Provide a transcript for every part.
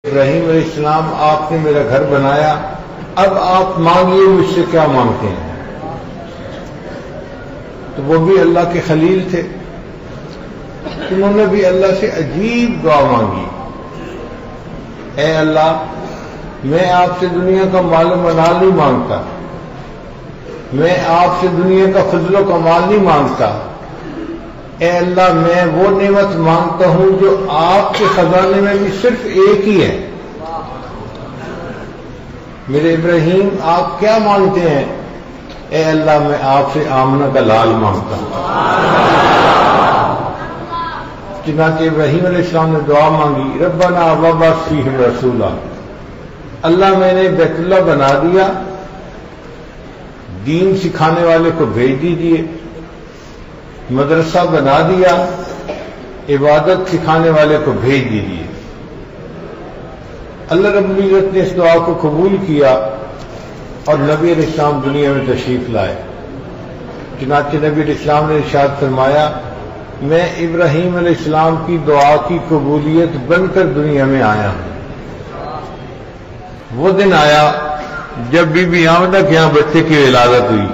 ابراہیم علیہ السلام آپ نے میرا گھر بنایا، اب آپ مانگیے مجھ سے کیا مانگتے ہیں؟ تو وہ بھی اللہ کے خلیل تھے، انہوں نے بھی اللہ سے عجیب دعا مانگی، اے اللہ میں آپ سے دنیا کا مال و منال نہیں مانگتا، میں آپ سے دنیا کا فضل و کمال نہیں مانگتا، اے اللہ میں وہ نعمت مانگتا ہوں جو آپ کے خزانے میں بھی صرف ایک ہی ہے۔ میرے ابراہیم آپ کیا مانگتے ہیں؟ اے اللہ میں آپ سے آمنہ کا لال مانگتا ہوں۔ چنانچہ ابراہیم علیہ السلام نے دعا مانگی، ربنا وابعث فیہم رسولا، اللہ میں نے بیت اللہ بنا دیا، دین سکھانے والے کو بھیج دیجیے، مدرسہ بنا دیا، عبادت سکھانے والے کو بھیج دیجیے۔ اللہ رب العزت نے اس دعا کو قبول کیا اور نبی علیہ السلام دنیا میں تشریف لائے۔ چنانچہ نبی علیہ السلام نے ارشاد فرمایا، میں ابراہیم علیہ السلام کی دعا کی قبولیت بن کر دنیا میں آیا ہوں۔ وہ دن آیا جب بی بی آمنہ کے یہاں بچے کی ولادت ہوئی۔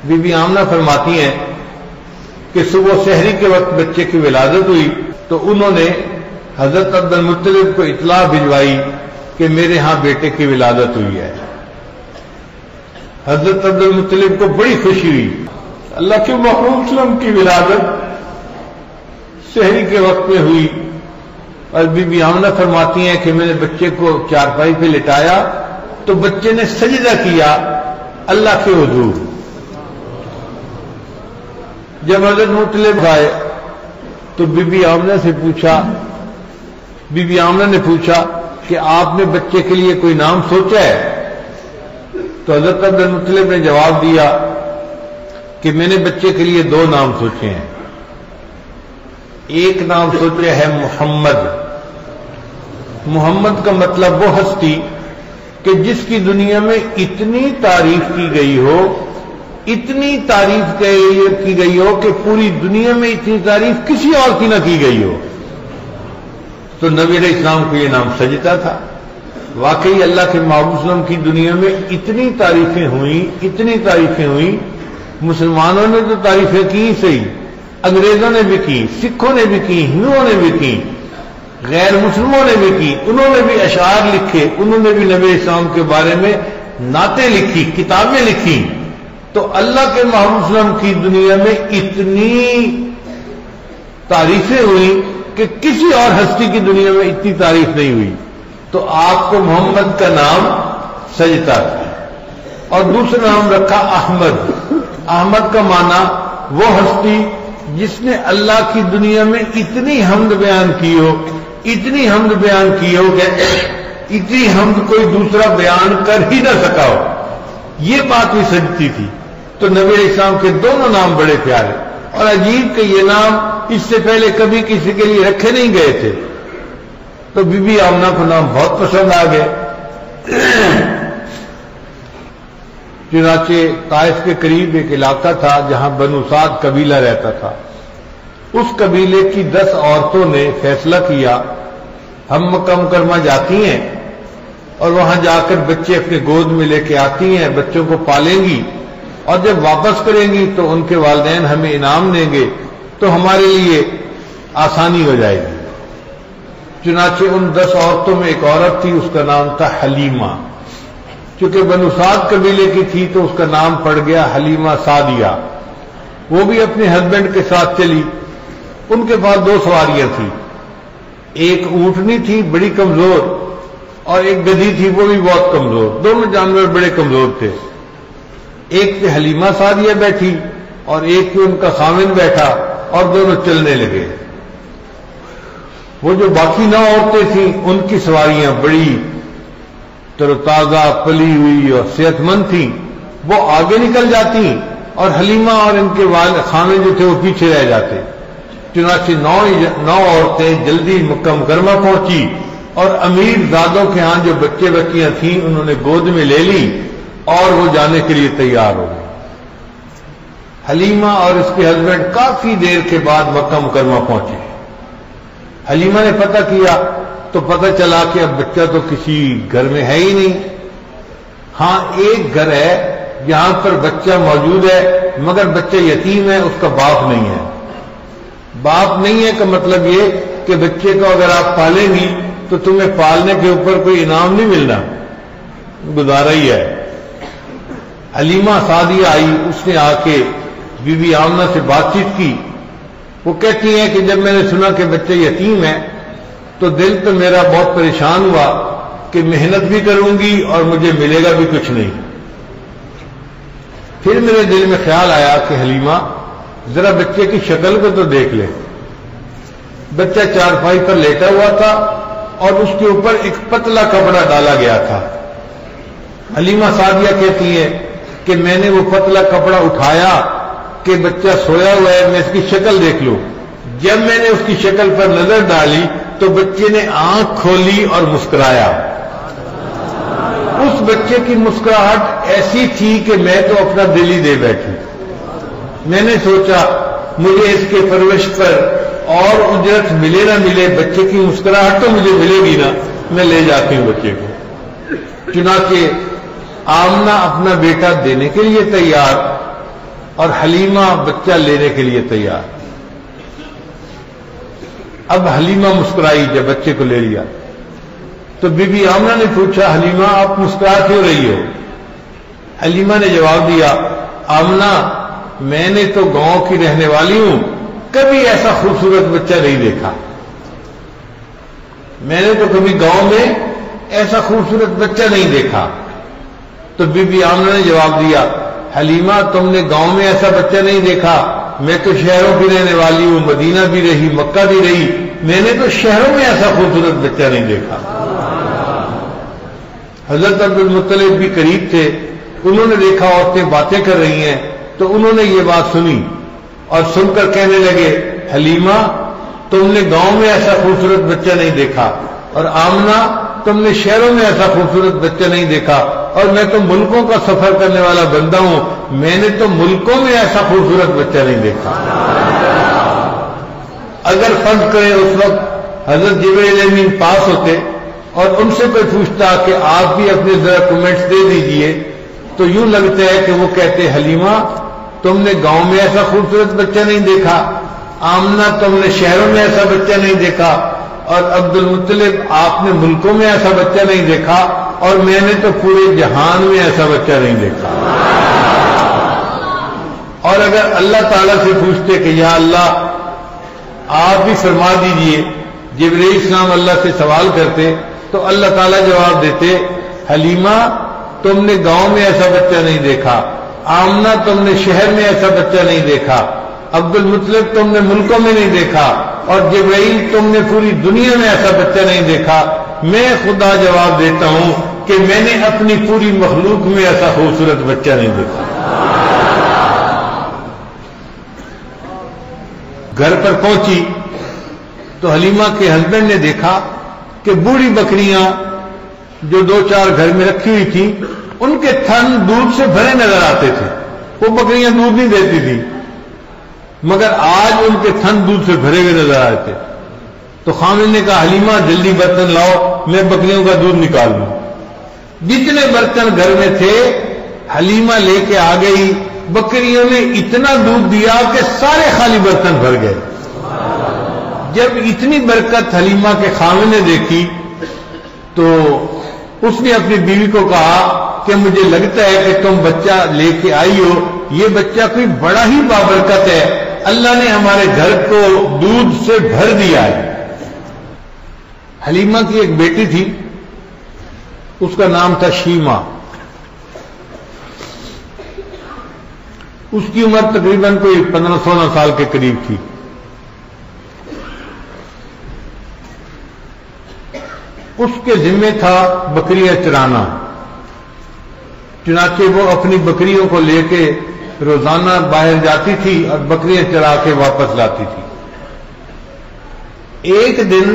بی بی آمنہ فرماتی ہیں کہ صبح سحری کے وقت بچے کی ولادت ہوئی تو انہوں نے حضرت عبد المطلب کو اطلاع بھجوائی کہ میرے ہاں بیٹے کی ولادت ہوئی ہے۔ حضرت عبد المطلب کو بڑی خوشی ہوئی، اللہ کے محبوب وسلم کی ولادت سحری کے وقت میں ہوئی۔ اور بی بی آمنہ فرماتی ہیں کہ میں نے بچے کو چارپائی پہ لٹایا تو بچے نے سجدہ کیا اللہ کے حضور۔ جب حضرت مطلب آئے تو بی بی آمنہ سے پوچھا، بی بی آمنہ نے پوچھا کہ آپ نے بچے کے لیے کوئی نام سوچا ہے؟ تو حضرت عبد المطلب نے جواب دیا کہ میں نے بچے کے لیے 2 نام سوچے ہیں، ایک نام سوچا ہے محمد۔ محمد کا مطلب وہ ہستی کہ جس کی دنیا میں اتنی تعریف کی گئی ہو، اتنی تعریف کی گئی ہو کہ پوری دنیا میں اتنی تعریف کسی اور کی نہ کی گئی ہو۔ تو نبی علیہ السلام کو یہ نام سجتا تھا۔ واقعی اللہ کے محبوب صلی اللہ علیہ وسلم کی دنیا میں اتنی تعریفیں ہوئیں، اتنی تعریفیں ہوئیں، مسلمانوں نے تو تعریفیں کی صحیح، انگریزوں نے بھی کی، سکھوں نے بھی کی، ہندوؤں نے بھی کی، غیر مسلموں نے بھی کی، انہوں نے بھی اشعار لکھے، انہوں نے بھی نبی اسلام کے بارے میں نعتیں لکھی، کتابیں لکھی۔ تو اللہ کے محبوب صلی اللہ علیہ وسلم کی دنیا میں اتنی تعریفیں ہوئیں کہ کسی اور ہستی کی دنیا میں اتنی تعریف نہیں ہوئی۔ تو آپ کو محمد کا نام سجتا تھا، اور دوسرا نام رکھا احمد۔ احمد کا معنی وہ ہستی جس نے اللہ کی دنیا میں اتنی حمد بیان کی ہو، اتنی حمد بیان کی ہو کہ اتنی حمد کوئی دوسرا بیان کر ہی نہ سکا ہو، یہ بات بھی سجتی تھی۔ تو نبی علیہ السلام کے دونوں نام بڑے پیارے، اور عجیب کہ یہ نام اس سے پہلے کبھی کسی کے لیے رکھے نہیں گئے تھے۔ تو بی بی آمنہ کو نام بہت پسند آ گئے۔ چنانچہ طائف کے قریب ایک علاقہ تھا جہاں بنو سعد قبیلہ رہتا تھا۔ اس قبیلے کی 10 عورتوں نے فیصلہ کیا ہم مکہ مکرمہ جاتی ہیں اور وہاں جا کر بچے اپنے گود میں لے کے آتی ہیں، بچوں کو پالیں گی، اور جب واپس کریں گی تو ان کے والدین ہمیں انعام دیں گے تو ہمارے لیے آسانی ہو جائے گی۔ چنانچہ ان 10 عورتوں میں ایک عورت تھی، اس کا نام تھا حلیمہ۔ چونکہ بنو سعد قبیلے کی تھی تو اس کا نام پڑ گیا حلیمہ سعدیہ۔ وہ بھی اپنے ہسبینڈ کے ساتھ چلی۔ ان کے پاس 2 سواریاں تھیں، ایک اونٹنی تھی بڑی کمزور اور ایک گدھی تھی وہ بھی بہت کمزور، دونوں جانور بڑے کمزور تھے۔ ایک پہ حلیمہ سعدیہ بیٹھی اور ایک پہ ان کا خاوند بیٹھا، اور دونوں چلنے لگے۔ وہ جو باقی 9 عورتیں تھیں ان کی سواریاں بڑی تر و تازہ پلی ہوئی اور صحت مند تھیں، وہ آگے نکل جاتی اور حلیمہ اور ان کے خاوند جو تھے وہ پیچھے رہ جاتے۔ چنانچہ 9 عورتیں جلدی مکہ مکرمہ پہنچی، اور امیر زادوں کے ہاں جو بچے بچیاں تھیں انہوں نے گود میں لے لی اور وہ جانے کے لیے تیار ہو گئے۔ حلیمہ اور اس کے ہسبینڈ کافی دیر کے بعد مکہ مکرمہ پہنچے۔ حلیمہ نے پتہ کیا تو پتہ چلا کہ اب بچہ تو کسی گھر میں ہے ہی نہیں. ہاں ایک گھر ہے جہاں پر بچہ موجود ہے مگر بچہ یتیم ہے, اس کا باپ نہیں ہے. باپ نہیں ہے کا مطلب یہ کہ بچے کو اگر آپ پالیں گی تو تمہیں پالنے کے اوپر کوئی انعام نہیں ملنا, گزارا ہی ہے. حلیمہ سعدیہ آئی, اس نے آ کے بی بی آمنہ سے بات چیت کی. وہ کہتی ہیں کہ جب میں نے سنا کہ بچہ یتیم ہے تو دل تو میرا بہت پریشان ہوا کہ محنت بھی کروں گی اور مجھے ملے گا بھی کچھ نہیں. پھر میرے دل میں خیال آیا کہ حلیمہ ذرا بچے کی شکل کو تو دیکھ لے. بچہ چارپائی پر لیٹا ہوا تھا اور اس کے اوپر ایک پتلا کپڑا ڈالا گیا تھا. حلیمہ سعدیہ کہتی ہے کہ میں نے وہ پتلا کپڑا اٹھایا کہ بچہ سویا ہوا ہے, میں اس کی شکل دیکھ لوں. جب میں نے اس کی شکل پر نظر ڈالی تو بچے نے آنکھ کھولی اور مسکرایا. اس بچے کی مسکراہٹ ایسی تھی کہ میں تو اپنا دل ہی دے بیٹھی. میں نے سوچا مجھے اس کے پرورش پر اور اجرت ملے نہ ملے, بچے کی مسکراہٹ تو مجھے ملے گی نا, میں لے جاتی ہوں بچے کو. چنانچہ آمنہ اپنا بیٹا دینے کے لیے تیار اور حلیمہ بچہ لینے کے لیے تیار. اب حلیمہ مسکرائی جب بچے کو لے لیا تو بی بی آمنہ نے پوچھا حلیمہ آپ مسکرا کیوں رہی ہو؟ حلیمہ نے جواب دیا آمنہ میں نے تو گاؤں کی رہنے والی ہوں, کبھی ایسا خوبصورت بچہ نہیں دیکھا. میں نے تو کبھی گاؤں میں ایسا خوبصورت بچہ نہیں دیکھا. تو بی بی آمنہ نے جواب دیا حلیمہ تم نے گاؤں میں ایسا بچہ نہیں دیکھا, میں تو شہروں کی رہنے والی ہوں, مدینہ بھی رہی مکہ بھی رہی, میں نے تو شہروں میں ایسا خوبصورت بچہ نہیں دیکھا. حضرت عبد المطلب بھی قریب تھے, انہوں نے دیکھا عورتیں باتیں کر رہی ہیں تو انہوں نے یہ بات سنی اور سن کر کہنے لگے حلیمہ تم نے گاؤں میں ایسا خوبصورت بچہ نہیں دیکھا, اور آمنہ تم نے شہروں میں ایسا خوبصورت بچہ نہیں دیکھا, اور میں تو ملکوں کا سفر کرنے والا بندہ ہوں, میں نے تو ملکوں میں ایسا خوبصورت بچہ نہیں دیکھا. اگر فرض کریں اس وقت حضرت جبرائیل امین پاس ہوتے اور ان سے کوئی پوچھتا کہ آپ بھی اپنے ذرا کمنٹس دے دیجئے, تو یوں لگتا ہے کہ وہ کہتے حلیمہ تم نے گاؤں میں ایسا خوبصورت بچہ نہیں دیکھا, آمنہ تم نے شہروں میں ایسا بچہ نہیں دیکھا, اور عبد المطلب آپ نے ملکوں میں ایسا بچہ نہیں دیکھا, اور میں نے تو پورے جہان میں ایسا بچہ نہیں دیکھا. اور اگر اللہ تعالیٰ سے پوچھتے کہ یا اللہ آپ بھی فرما دیجئے, جبرائیل السلام اللہ سے سوال کرتے تو اللہ تعالیٰ جواب دیتے حلیمہ تم نے گاؤں میں ایسا بچہ نہیں دیکھا, آمنہ تم نے شہر میں ایسا بچہ نہیں دیکھا, عبد المطلب تم نے ملکوں میں نہیں دیکھا, اور جبرائیل تم نے پوری دنیا میں ایسا بچہ نہیں دیکھا. میں خدا جواب دیتا ہوں کہ میں نے اپنی پوری مخلوق میں ایسا خوبصورت بچہ نہیں دیکھا. گھر پر پہنچی تو حلیمہ کے ہسبینڈ نے دیکھا کہ بوڑھی بکریاں جو 2-4 گھر میں رکھی ہوئی تھیں ان کے تھن دودھ سے بھرے نظر آتے تھے. وہ بکریاں دودھ نہیں دیتی تھی مگر آج ان کے تھن دودھ سے بھرے ہوئے نظر آئے تھے. تو خامن نے کہا حلیمہ جلدی برتن لاؤ, میں بکریوں کا دودھ نکال لوں. جتنے برتن گھر میں تھے حلیمہ لے کے آ گئی. بکریوں نے اتنا دودھ دیا کہ سارے خالی برتن بھر گئے. جب اتنی برکت حلیمہ کے خامن نے دیکھی تو اس نے اپنی بیوی کو کہا کہ مجھے لگتا ہے کہ تم بچہ لے کے آئی ہو, یہ بچہ کوئی بڑا ہی بابرکت ہے, اللہ نے ہمارے گھر کو دودھ سے بھر دیا ہے. حلیمہ کی ایک بیٹی تھی, اس کا نام تھا شیما. اس کی عمر تقریباً کوئی 15-16 سال کے قریب تھی. اس کے ذمے تھا بکریاں چرانا. چنانچہ وہ اپنی بکریوں کو لے کے روزانہ باہر جاتی تھی اور بکریاں چرا کے واپس لاتی تھی. ایک دن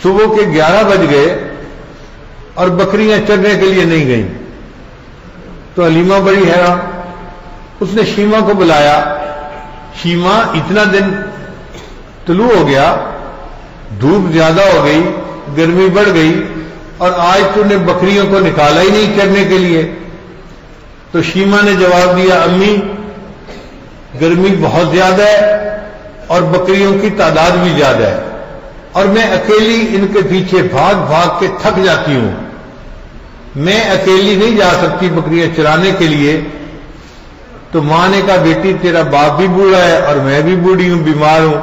صبح کے 11 بج گئے اور بکریاں چرنے کے لیے نہیں گئیں. تو حلیمہ بڑی حیران, اس نے شیما کو بلایا. شیما اتنا دن طلوع ہو گیا, دھوپ زیادہ ہو گئی، گرمی بڑھ گئی، اور آج تو نے بکریوں کو نکالا ہی نہیں چرنے کے لیے۔ تو شیما نے جواب دیا، امی گرمی بہت زیادہ ہے اور بکریوں کی تعداد بھی زیادہ ہے، اور میں اکیلی ان کے پیچھے بھاگ بھاگ کے تھک جاتی ہوں، میں اکیلی نہیں جا سکتی بکریاں چرانے کے لیے۔ تو ماں نے کہا، بیٹی تیرا باپ بھی بوڑھا ہے اور میں بھی بوڑھی ہوں، بیمار ہوں،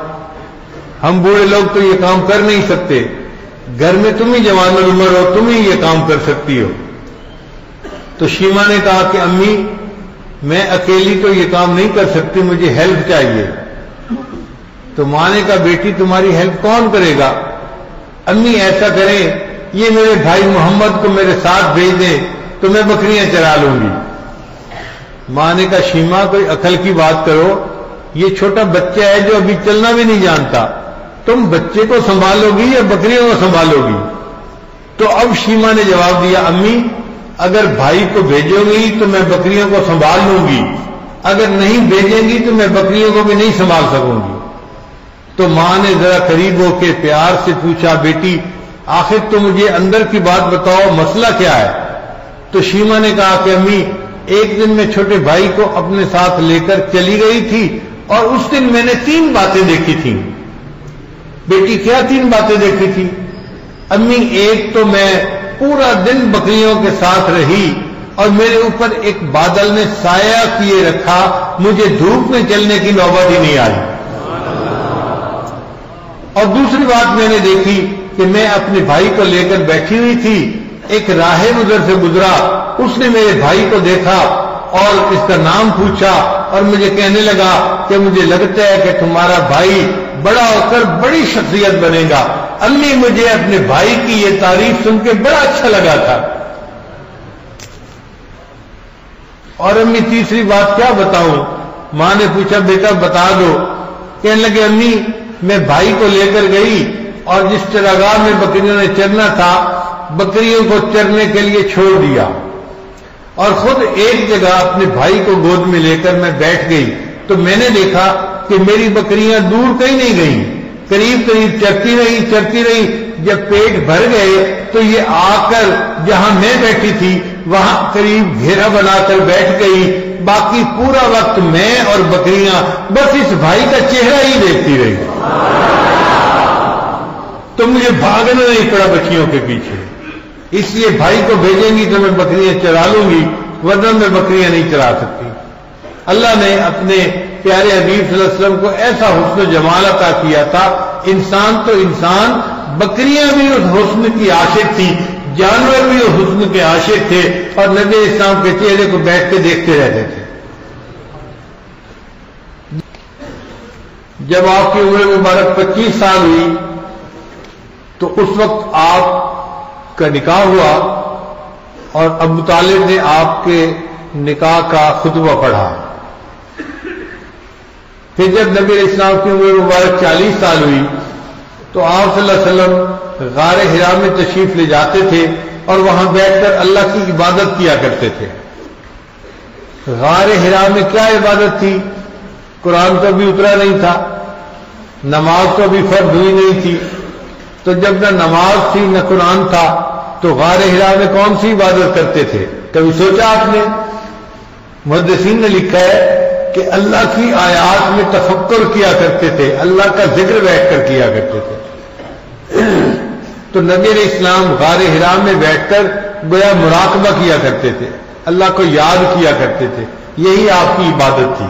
ہم بوڑھے لوگ تو یہ کام کر نہیں سکتے، گھر میں تم ہی جوان العمر ہو، تم ہی یہ کام کر سکتی ہو۔ تو شیما نے کہا کہ امی میں اکیلی تو یہ کام نہیں کر سکتی، مجھے ہیلپ چاہیے۔ تو ماں نے کہا، بیٹی تمہاری ہیلپ کون کرے گا؟ امی ایسا کریں، یہ میرے بھائی محمد کو میرے ساتھ بھیج دیں تو میں بکریاں چرا لوں گی۔ ماں نے کہا، شیما کوئی عقل کی بات کرو، یہ چھوٹا بچہ ہے جو ابھی چلنا بھی نہیں جانتا، تم بچے کو سنبھالو گی یا بکریوں کو سنبھالو گی؟ تو اب شیما نے جواب دیا، امی اگر بھائی کو بھیجو گی تو میں بکریوں کو سنبھال لوں گی، اگر نہیں بھیجیں گی تو میں بکریوں کو بھی نہیں سنبھال سکوں گی۔ تو ماں نے ذرا قریب ہو کے پیار سے پوچھا، بیٹی آخر تو مجھے اندر کی بات بتاؤ، مسئلہ کیا ہے؟ تو شیما نے کہا کہ امی ایک دن میں چھوٹے بھائی کو اپنے ساتھ لے کر چلی گئی تھی اور اس دن میں نے 3 باتیں دیکھی تھیں۔ بیٹی کیا 3 باتیں دیکھی تھی؟ امی ایک تو میں پورا دن بکریوں کے ساتھ رہی اور میرے اوپر ایک بادل نے سایہ کیے رکھا، مجھے دھوپ میں چلنے کی نوبت ہی نہیں آئی۔ اور دوسری بات میں نے دیکھی کہ میں اپنے بھائی کو لے کر بیٹھی ہوئی تھی، ایک راہب ادھر سے گزرا، اس نے میرے بھائی کو دیکھا اور اس کا نام پوچھا اور مجھے کہنے لگا کہ مجھے لگتا ہے کہ تمہارا بھائی بڑا ہو کر بڑی شخصیت بنے گا۔ امی مجھے اپنے بھائی کی یہ تعریف سن کے بڑا اچھا لگا تھا۔ اور امی تیسری بات کیا بتاؤں؟ ماں نے پوچھا، بیٹا بتا دو۔ کہنے لگے، امی میں بھائی کو لے کر گئی اور جس چراگاہ میں بکریوں نے چرنا تھا بکریوں کو چرنے کے لیے چھوڑ دیا اور خود ایک جگہ اپنے بھائی کو گود میں لے کر میں بیٹھ گئی، تو میں نے دیکھا کہ میری بکریاں دور کہیں نہیں گئیں، قریب قریب چرتی رہی۔ جب پیٹ بھر گئے تو یہ آ کر جہاں میں بیٹھی تھی وہاں قریب گھیرا بنا کر بیٹھ گئی، باقی پورا وقت میں اور بکریاں بس اس بھائی کا چہرہ ہی دیکھتی رہی۔ تو مجھے بھاگنا نہیں پڑا بچیوں کے پیچھے، اس لیے بھائی کو بھیجیں گی تو میں بکریاں چرا لوں گی، ورنہ میں بکریاں نہیں چرا سکتی۔ اللہ نے اپنے پیارے حبیب صلی اللہ علیہ وسلم کو ایسا حسن و جمال عطا کیا تھا، انسان تو انسان، بکریاں بھی اس حسن کی عاشق تھی، جانور بھی اس حسن کے عاشق تھے، اور نبی اسلام کے چہرے کو بیٹھ کے دیکھتے رہتے تھے۔ جب آپ کی عمر مبارک 25 سال ہوئی تو اس وقت آپ کا نکاح ہوا اور ابو طالب نے آپ کے نکاح کا خطبہ پڑھا۔ پھر جب نبی علیہ السلام کی عمر مبارک 40 سال ہوئی تو آپ صلی اللہ علیہ وسلم غار حرا میں تشریف لے جاتے تھے اور وہاں بیٹھ کر اللہ کی عبادت کیا کرتے تھے۔ غار حرا میں کیا عبادت تھی؟ قرآن تو ابھی اترا نہیں تھا، نماز تو ابھی فرض ہوئی نہیں تھی، تو جب نہ نماز تھی نہ قرآن تھا تو غار حرا میں کون سی عبادت کرتے تھے؟ کبھی سوچا آپ نے؟ محدثین نے لکھا ہے کہ اللہ کی آیات میں تفکر کیا کرتے تھے، اللہ کا ذکر بیٹھ کر کیا کرتے تھے۔ تو نبی علیہ السلام غار حرا میں بیٹھ کر گویا مراقبہ کیا کرتے تھے، اللہ کو یاد کیا کرتے تھے، یہی آپ کی عبادت تھی۔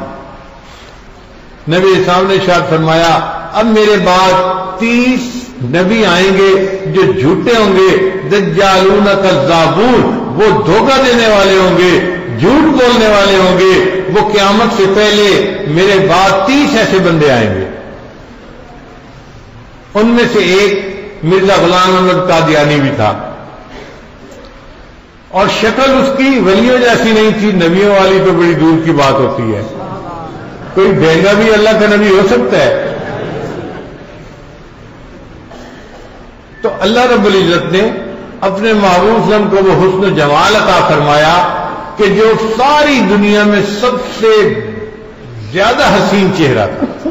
نبی علیہ السلام نے ارشاد فرمایا، اب میرے بعد 30 نبی آئیں گے جو جھوٹے ہوں گے، دجالون کذابون، وہ دھوکہ دینے والے ہوں گے، جھوٹ بولنے والے ہوں گے، وہ قیامت سے پہلے میرے بعد 30 ایسے بندے آئیں گے۔ ان میں سے ایک مرزا غلام احمد قادیانی بھی تھا، اور شکل اس کی ولیوں جیسی نہیں تھی، نبیوں والی تو بڑی دور کی بات ہوتی ہے، کوئی بہنگا بھی اللہ کا نبی ہو سکتا ہے؟ تو اللہ رب العزت نے اپنے محبوب وسلم کو وہ حسن و جمال عطا فرمایا کہ جو ساری دنیا میں سب سے زیادہ حسین چہرہ تھا،